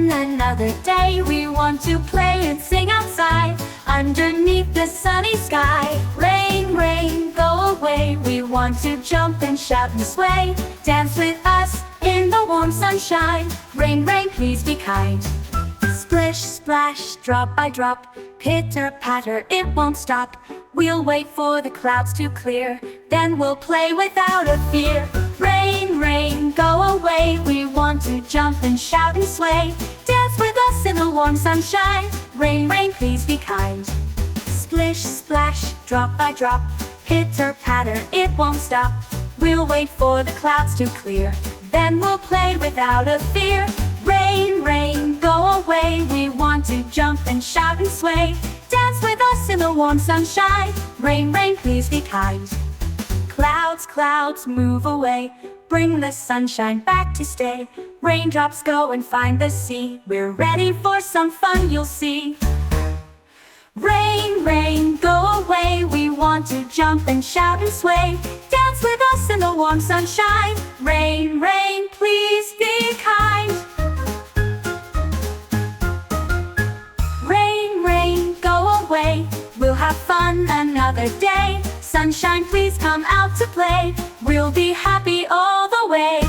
fun another day. We want to play and sing outside, underneath the sunny sky. Rain, rain, go away. We want to jump and shout and sway. Dance with us in the warm sunshine. Rain, rain, please be kind. Splish, splash, drop by drop, pitter patter, it won't stop. We'll wait for the clouds to clear, then we'll play without a fear. Rain, rain, go away. We want to jump and shout and sway. Dance with us in the warm sunshine. Rain, rain, please be kind. Splish, splash, drop by drop, pitter patter, it won't stop. We'll wait for the clouds to clear, then we'll play without a fear. Rain, rain, go away. We want to jump and shout and sway. Dance with us in the warm sunshine. Rain, rain, please be kind. Clouds, clouds, move away. Bring the sunshine back to stay. Raindrops, go and find the sea. We're ready for some fun, you'll see. Rain, rain, go away. We want to jump and shout and sway. Dance with us in the warm sunshine. Rain, rain, please be kind. Rain, rain, go away. We'll have fun another day. Sunshine, please come out to play. We'll be happy all the way.